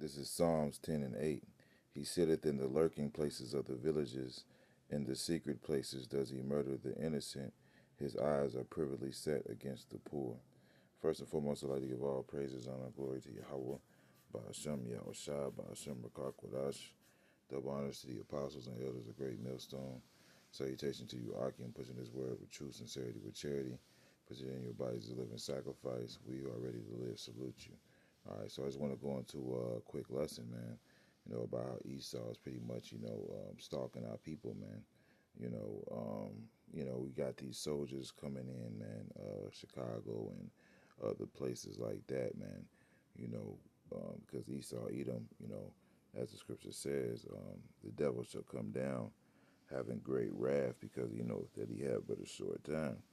This is Psalms 10 and 8. He sitteth in the lurking places of the villages. In the secret places does he murder the innocent. His eyes are privily set against the poor. First and foremost, I'd like to give all praises, honor, and glory to Yahweh, Ba'ashem Yahushua, Ba'ashem Rakakwadash. Double honors to the apostles and elders of Great Millstone. Salutation to you, Akim, pushing this word with true sincerity, with charity. Presenting your bodies as a living sacrifice. We who are ready to live salute you. All right, so I just want to go into a quick lesson, man. About how Esau is pretty much, stalking our people, man. We got these soldiers coming in, man. Chicago and other places like that, man. Because Esau, Edom, as the scripture says, the devil shall come down, having great wrath, because he knows that he have but a short time.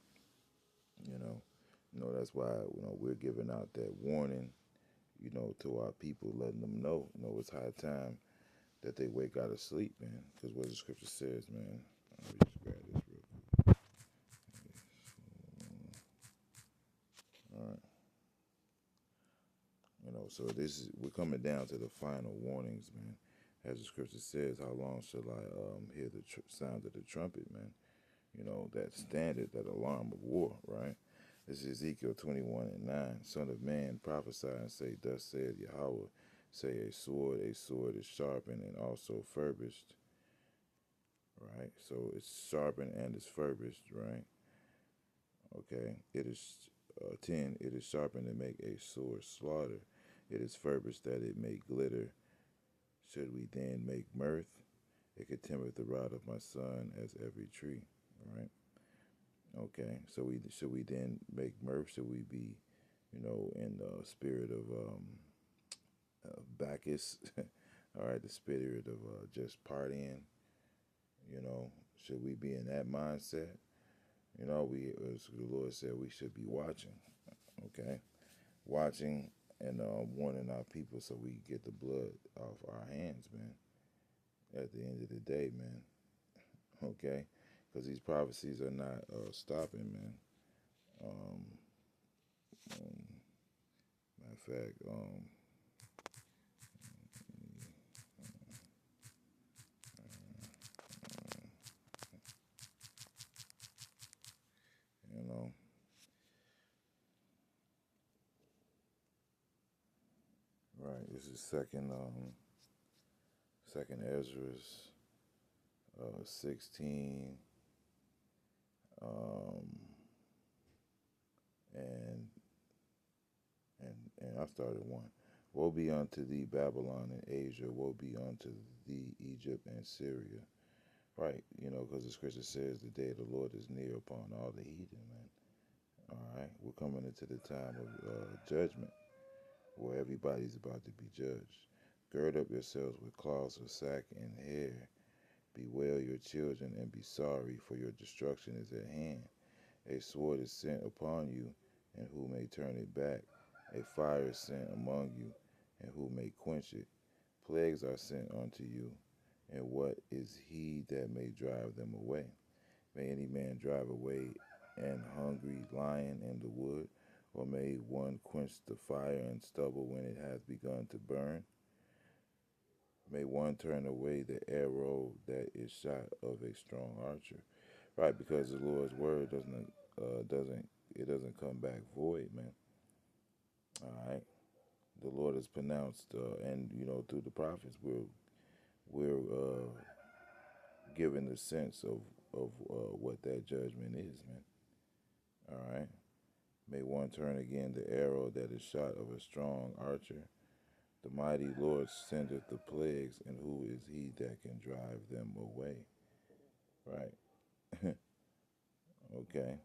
That's why we're giving out that warning to our people, letting them know, it's high time that they wake out of sleep, man. Because what the scripture says, man. Let me just grab this real quick. All right. So we're coming down to the final warnings, man. As the scripture says, how long shall I hear the sound of the trumpet, man? That standard, that alarm of war, right? This is Ezekiel 21 and 9. Son of man, prophesy and say, thus saith Yahweh, say a sword is sharpened and also furbished, right? So it's sharpened and it's furbished, right? Okay. It is 10. It is sharpened to make a sword slaughter. It is furbished that it may glitter. Should we then make mirth? It contemneth the rod of my son as every tree, right? Okay, so should we then make mirth? Should we be, in the spirit of Bacchus? All right, the spirit of just partying. Should we be in that mindset? As the Lord said, we should be watching. Okay, watching and warning our people so we get the blood off our hands, man. At the end of the day, man. Okay, because these prophecies are not stopping, man. Um, Matter of fact, you know, right. This is second Ezra's 16, um, and and I started one. Woe be unto thee, Babylon and Asia. Woe be unto thee, Egypt and Syria. Right, because the scripture says the day of the Lord is near upon all the heathen, man. All right, we're coming into the time of judgment, where everybody's about to be judged. Gird up yourselves with cloths of sack and hair. Bewail your children and be sorry, for your destruction is at hand. A sword is sent upon you, and who may turn it back? A fire is sent among you, and who may quench it? Plagues are sent unto you, and what is he that may drive them away? May any man drive away an hungry lion in the wood, or may one quench the fire and stubble when it hath begun to burn? May one turn away the arrow that is shot of a strong archer, right? Because the Lord's word doesn't come back void, man. All right, the Lord has pronounced, and through the prophets, we're given the sense of what that judgment is, man. All right. May one turn again the arrow that is shot of a strong archer. The mighty Lord sendeth the plagues, and who is he that can drive them away? Right? Okay.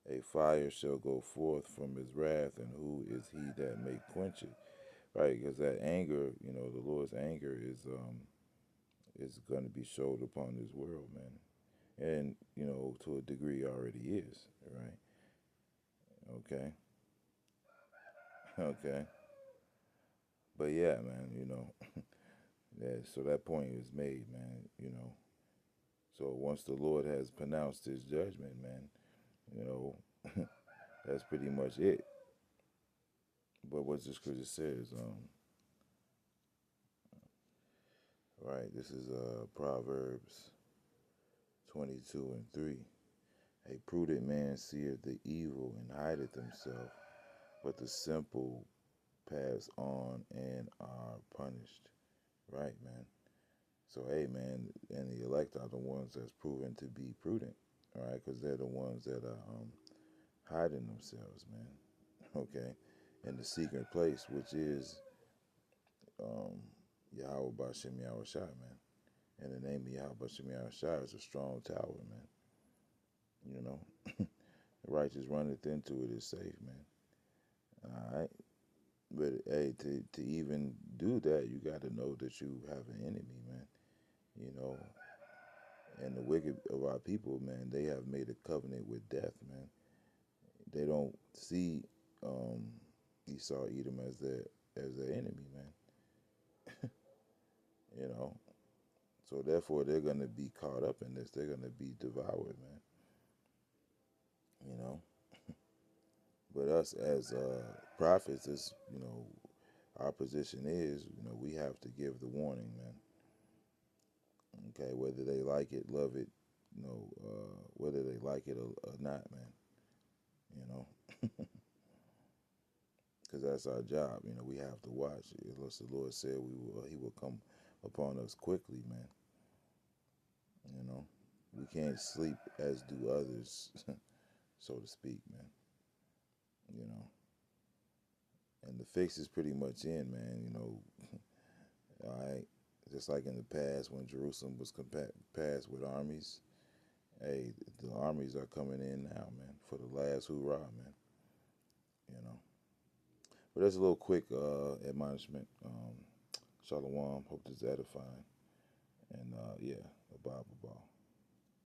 A fire shall go forth from his wrath, and who is he that may quench it? Right? Because that anger, the Lord's anger is going to be showed upon this world, man. And, to a degree already is, right? Okay. Okay. But yeah, man, yeah, so that point is made, man. So once the Lord has pronounced his judgment, man, you know, that's pretty much it. But what the scripture says, Right, this is Proverbs 22:3. A prudent man seeth the evil and hideth himself, but the simple pass on and are punished. Right, man. So, hey, man, and the elect are the ones that's proven to be prudent, all right, because they're the ones that are hiding themselves, man. Okay, in the secret place, which is um, Yahweh Bashem Yahweh Shai, man. And the name of Yahweh Bashem Yahweh Shai is a strong tower, man. You know, the righteous runneth into it is safe, man. All right. But hey, to even do that, you got to know that you have an enemy, man. You know, and the wicked of our people, man, they have made a covenant with death, man. They don't see um, Esau, Edom as their enemy, man. You know, so therefore they're gonna be caught up in this. They're gonna be devoured, man. You know, but us as prophets, is our position is we have to give the warning, man. Okay, whether they like it, love it, whether they like it or not, man. You know, because that's our job. We have to watch. Unless the Lord said He will come upon us quickly, man. You know, we can't sleep as do others, so to speak, man. You know, and the fix is pretty much in, man. All right. Just like in the past when Jerusalem was passed with armies, hey, the armies are coming in now, man, for the last hoorah, man. You know. But that's a little quick admonishment. Shalom. Hope this is edifying. And yeah, a Bible ball.